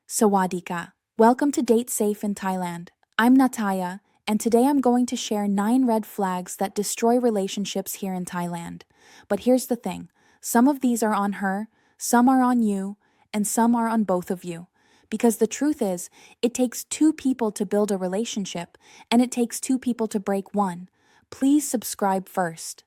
Sawadika. Welcome to Date Safe in Thailand. I'm Nattaya, and today I'm going to share 9 red flags that destroy relationships here in Thailand. But here's the thing, some of these are on her, some are on you, and some are on both of you. Because the truth is, it takes 2 people to build a relationship, and it takes 2 people to break one. Please subscribe first.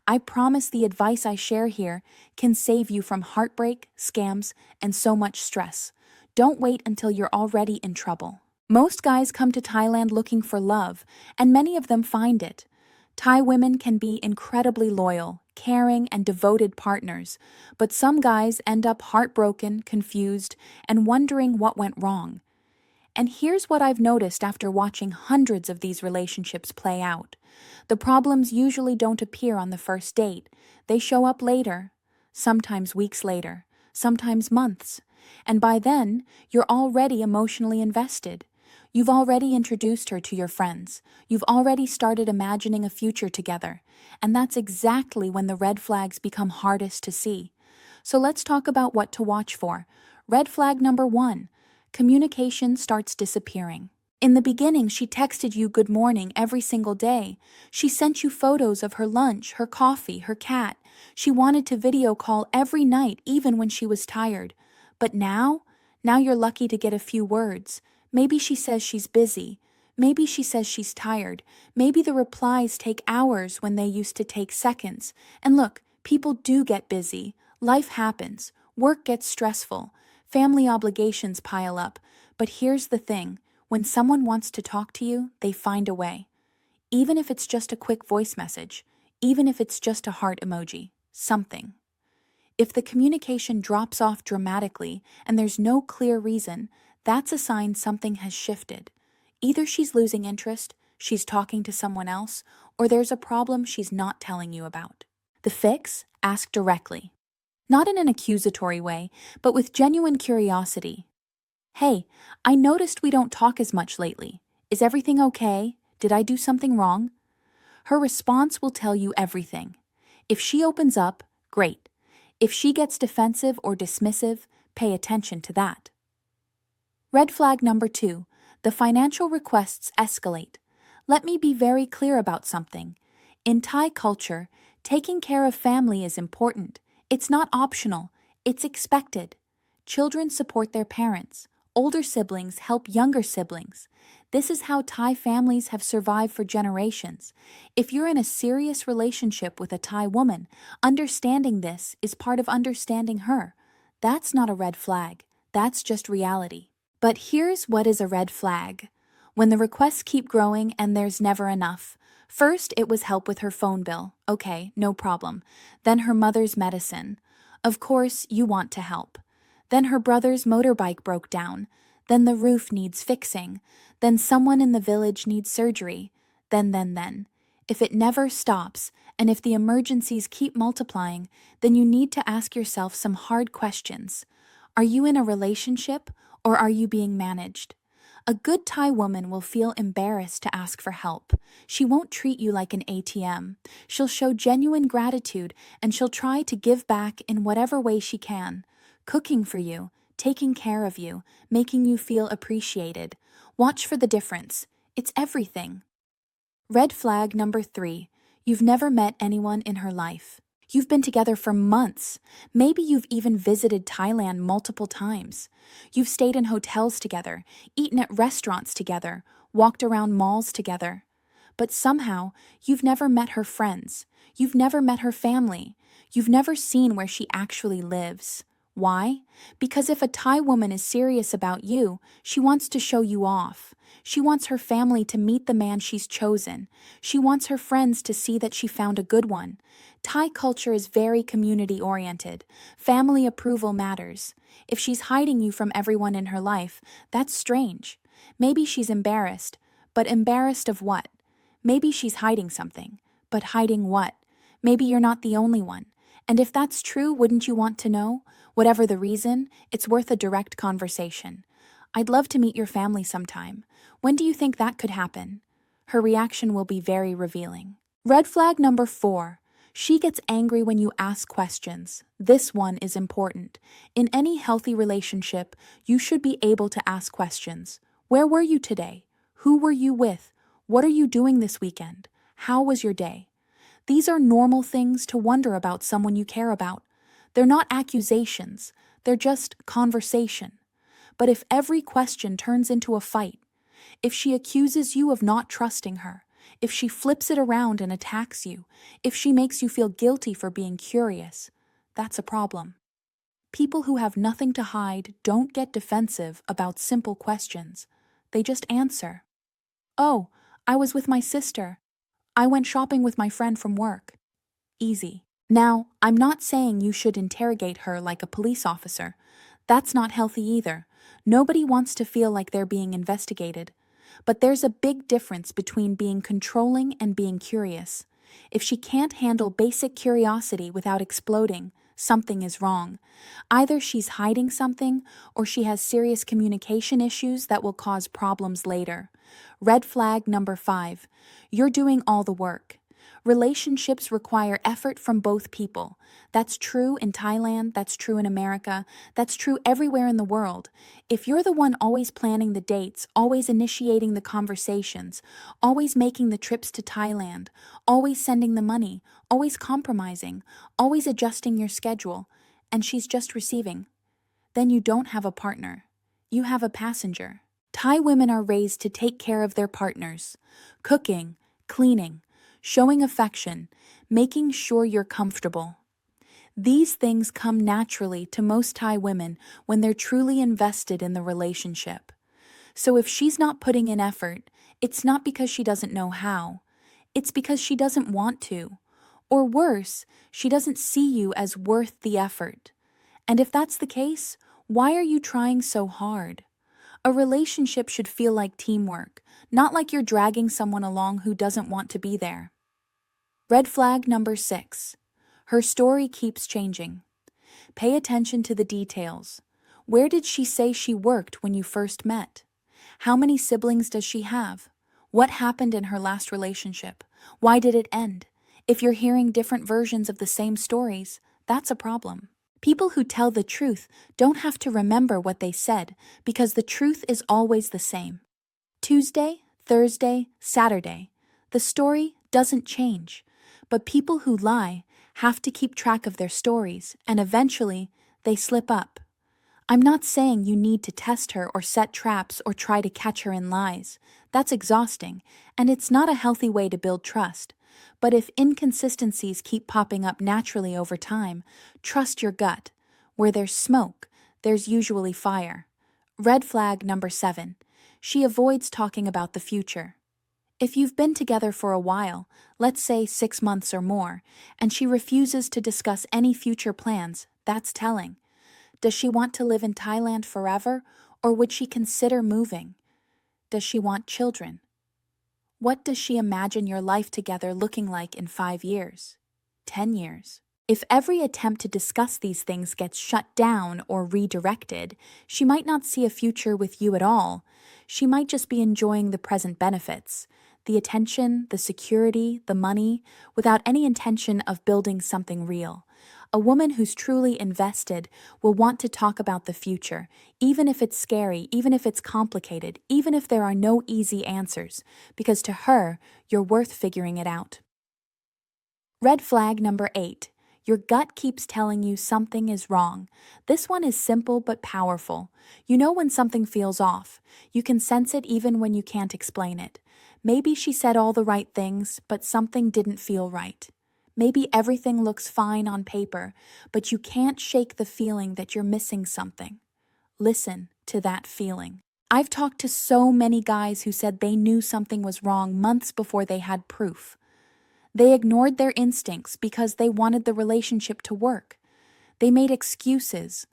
I promise the advice I share here can save you from heartbreak, scams, and so much stress. Don't wait until you're already in trouble. Most guys come to Thailand looking for love, and many of them find it. Thai women can be incredibly loyal, caring, and devoted partners, but some guys end up heartbroken, confused, and wondering what went wrong. And here's what I've noticed after watching hundreds of these relationships play out. The problems usually don't appear on the first date. They show up later, sometimes weeks later, sometimes months. And by then, you're already emotionally invested. You've already introduced her to your friends. You've already started imagining a future together. And that's exactly when the red flags become hardest to see. So let's talk about what to watch for. Red flag number 1. Communication starts disappearing. In the beginning, she texted you good morning every single day. She sent you photos of her lunch, her coffee, her cat. She wanted to video call every night, even when she was tired. But now you're lucky to get a few words. Maybe she says she's busy. Maybe she says she's tired. Maybe the replies take hours when they used to take seconds. And look, people do get busy. Life happens. Work gets stressful. Family obligations pile up. But here's the thing. When someone wants to talk to you, they find a way. Even if it's just a quick voice message. Even if it's just a heart emoji. Something. If the communication drops off dramatically and there's no clear reason, that's a sign something has shifted. Either she's losing interest, she's talking to someone else, or there's a problem she's not telling you about. The fix? Ask directly. Not in an accusatory way, but with genuine curiosity. Hey, I noticed we don't talk as much lately. Is everything okay? Did I do something wrong? Her response will tell you everything. If she opens up, great. If she gets defensive or dismissive, pay attention to that. Red flag number 2. The financial requests escalate. Let me be very clear about something. In Thai culture, taking care of family is important. It's not optional. It's expected. Children support their parents. Older siblings help younger siblings. This is how Thai families have survived for generations. If you're in a serious relationship with a Thai woman, understanding this is part of understanding her. That's not a red flag. That's just reality. But here's what is a red flag. When the requests keep growing and there's never enough. First, it was help with her phone bill. Okay, no problem. Then her mother's medicine. Of course, you want to help. Then her brother's motorbike broke down. Then the roof needs fixing. Then someone in the village needs surgery. Then. If it never stops, and if the emergencies keep multiplying, then you need to ask yourself some hard questions. Are you in a relationship, or are you being managed? A good Thai woman will feel embarrassed to ask for help. She won't treat you like an ATM. She'll show genuine gratitude, and she'll try to give back in whatever way she can. Cooking for you, taking care of you, making you feel appreciated. Watch for the difference. It's everything. Red flag number 3. You've never met anyone in her life. You've been together for months. Maybe you've even visited Thailand multiple times. You've stayed in hotels together, eaten at restaurants together, walked around malls together. But somehow, you've never met her friends. You've never met her family. You've never seen where she actually lives. Why? Because if a Thai woman is serious about you, she wants to show you off. She wants her family to meet the man she's chosen. She wants her friends to see that she found a good one. Thai culture is very community-oriented. Family approval matters. If she's hiding you from everyone in her life, that's strange. Maybe she's embarrassed. But embarrassed of what? Maybe she's hiding something. But hiding what? Maybe you're not the only one. And if that's true, wouldn't you want to know? Whatever the reason, it's worth a direct conversation. I'd love to meet your family sometime. When do you think that could happen? Her reaction will be very revealing. Red flag number 4. She gets angry when you ask questions. This one is important. In any healthy relationship, you should be able to ask questions. Where were you today? Who were you with? What are you doing this weekend? How was your day? These are normal things to wonder about someone you care about. They're not accusations, they're just conversation. But if every question turns into a fight, if she accuses you of not trusting her, if she flips it around and attacks you, if she makes you feel guilty for being curious, that's a problem. People who have nothing to hide don't get defensive about simple questions. They just answer. Oh, I was with my sister. I went shopping with my friend from work. Easy. Now, I'm not saying you should interrogate her like a police officer. That's not healthy either. Nobody wants to feel like they're being investigated. But there's a big difference between being controlling and being curious. If she can't handle basic curiosity without exploding, something is wrong. Either she's hiding something or she has serious communication issues that will cause problems later. Red flag number 5. You're doing all the work. Relationships require effort from both people. That's true in Thailand, that's true in America, that's true everywhere in the world. If you're the one always planning the dates, always initiating the conversations, always making the trips to Thailand, always sending the money, always compromising, always adjusting your schedule, and she's just receiving, then you don't have a partner. You have a passenger. Thai women are raised to take care of their partners. Cooking, cleaning, showing affection, making sure you're comfortable. These things come naturally to most Thai women when they're truly invested in the relationship. So if she's not putting in effort, it's not because she doesn't know how. It's because she doesn't want to. Or worse, she doesn't see you as worth the effort. And if that's the case, why are you trying so hard? A relationship should feel like teamwork, not like you're dragging someone along who doesn't want to be there. Red flag number 6. Her story keeps changing. Pay attention to the details. Where did she say she worked when you first met? How many siblings does she have? What happened in her last relationship? Why did it end? If you're hearing different versions of the same stories, that's a problem. People who tell the truth don't have to remember what they said because the truth is always the same. Tuesday, Thursday, Saturday. The story doesn't change. But people who lie have to keep track of their stories, and eventually, they slip up. I'm not saying you need to test her or set traps or try to catch her in lies. That's exhausting, and it's not a healthy way to build trust. But if inconsistencies keep popping up naturally over time, trust your gut. Where there's smoke, there's usually fire. Red flag number 7. She avoids talking about the future. If you've been together for a while, let's say 6 months or more, and she refuses to discuss any future plans, that's telling. Does she want to live in Thailand forever, or would she consider moving? Does she want children? What does she imagine your life together looking like in 5 years? 10 years? If every attempt to discuss these things gets shut down or redirected, she might not see a future with you at all. She might just be enjoying the present benefits, the attention, the security, the money, without any intention of building something real. A woman who's truly invested will want to talk about the future, even if it's scary, even if it's complicated, even if there are no easy answers, because to her, you're worth figuring it out. Red flag number 8. Your gut keeps telling you something is wrong. This one is simple but powerful. You know when something feels off. You can sense it even when you can't explain it. Maybe she said all the right things, but something didn't feel right. Maybe everything looks fine on paper, but you can't shake the feeling that you're missing something. Listen to that feeling. I've talked to so many guys who said they knew something was wrong months before they had proof. They ignored their instincts because they wanted the relationship to work. They made excuses.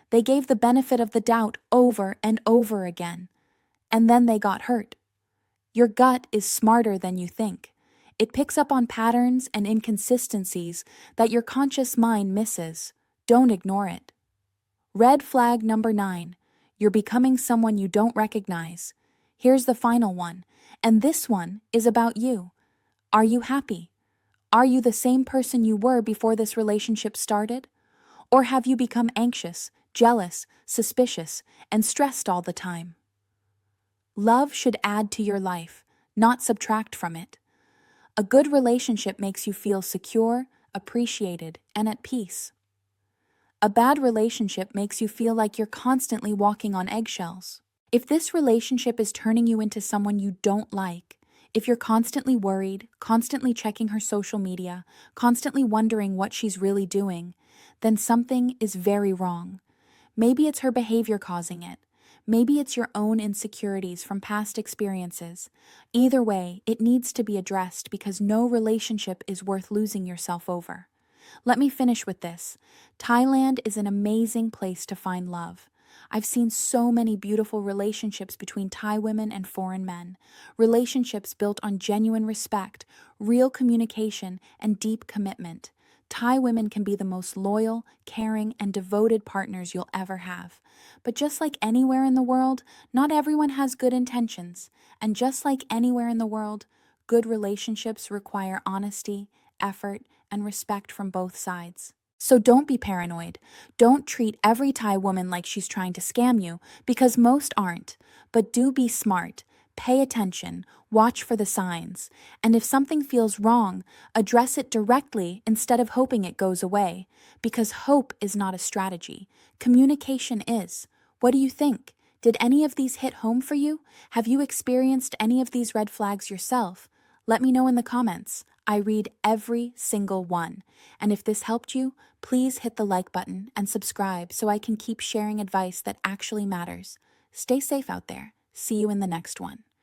They gave the benefit of the doubt over and over again. And then they got hurt. Your gut is smarter than you think. It picks up on patterns and inconsistencies that your conscious mind misses. Don't ignore it. Red flag number 9. You're becoming someone you don't recognize. Here's the final one, and this one is about you. Are you happy? Are you the same person you were before this relationship started? Or have you become anxious, jealous, suspicious, and stressed all the time? Love should add to your life, not subtract from it. A good relationship makes you feel secure, appreciated, and at peace. A bad relationship makes you feel like you're constantly walking on eggshells. If this relationship is turning you into someone you don't like, if you're constantly worried, constantly checking her social media, constantly wondering what she's really doing, then something is very wrong. Maybe it's her behavior causing it. Maybe it's your own insecurities from past experiences. Either way, it needs to be addressed because no relationship is worth losing yourself over. Let me finish with this. Thailand is an amazing place to find love. I've seen so many beautiful relationships between Thai women and foreign men. Relationships built on genuine respect, real communication, and deep commitment. Thai women can be the most loyal, caring, and devoted partners you'll ever have. But just like anywhere in the world, not everyone has good intentions. And just like anywhere in the world, good relationships require honesty, effort, and respect from both sides. So don't be paranoid. Don't treat every Thai woman like she's trying to scam you, because most aren't. But do be smart. Pay attention. Watch for the signs. And if something feels wrong, address it directly instead of hoping it goes away. Because hope is not a strategy. Communication is. What do you think? Did any of these hit home for you? Have you experienced any of these red flags yourself? Let me know in the comments. I read every single one. And if this helped you, please hit the like button and subscribe so I can keep sharing advice that actually matters. Stay safe out there. See you in the next one.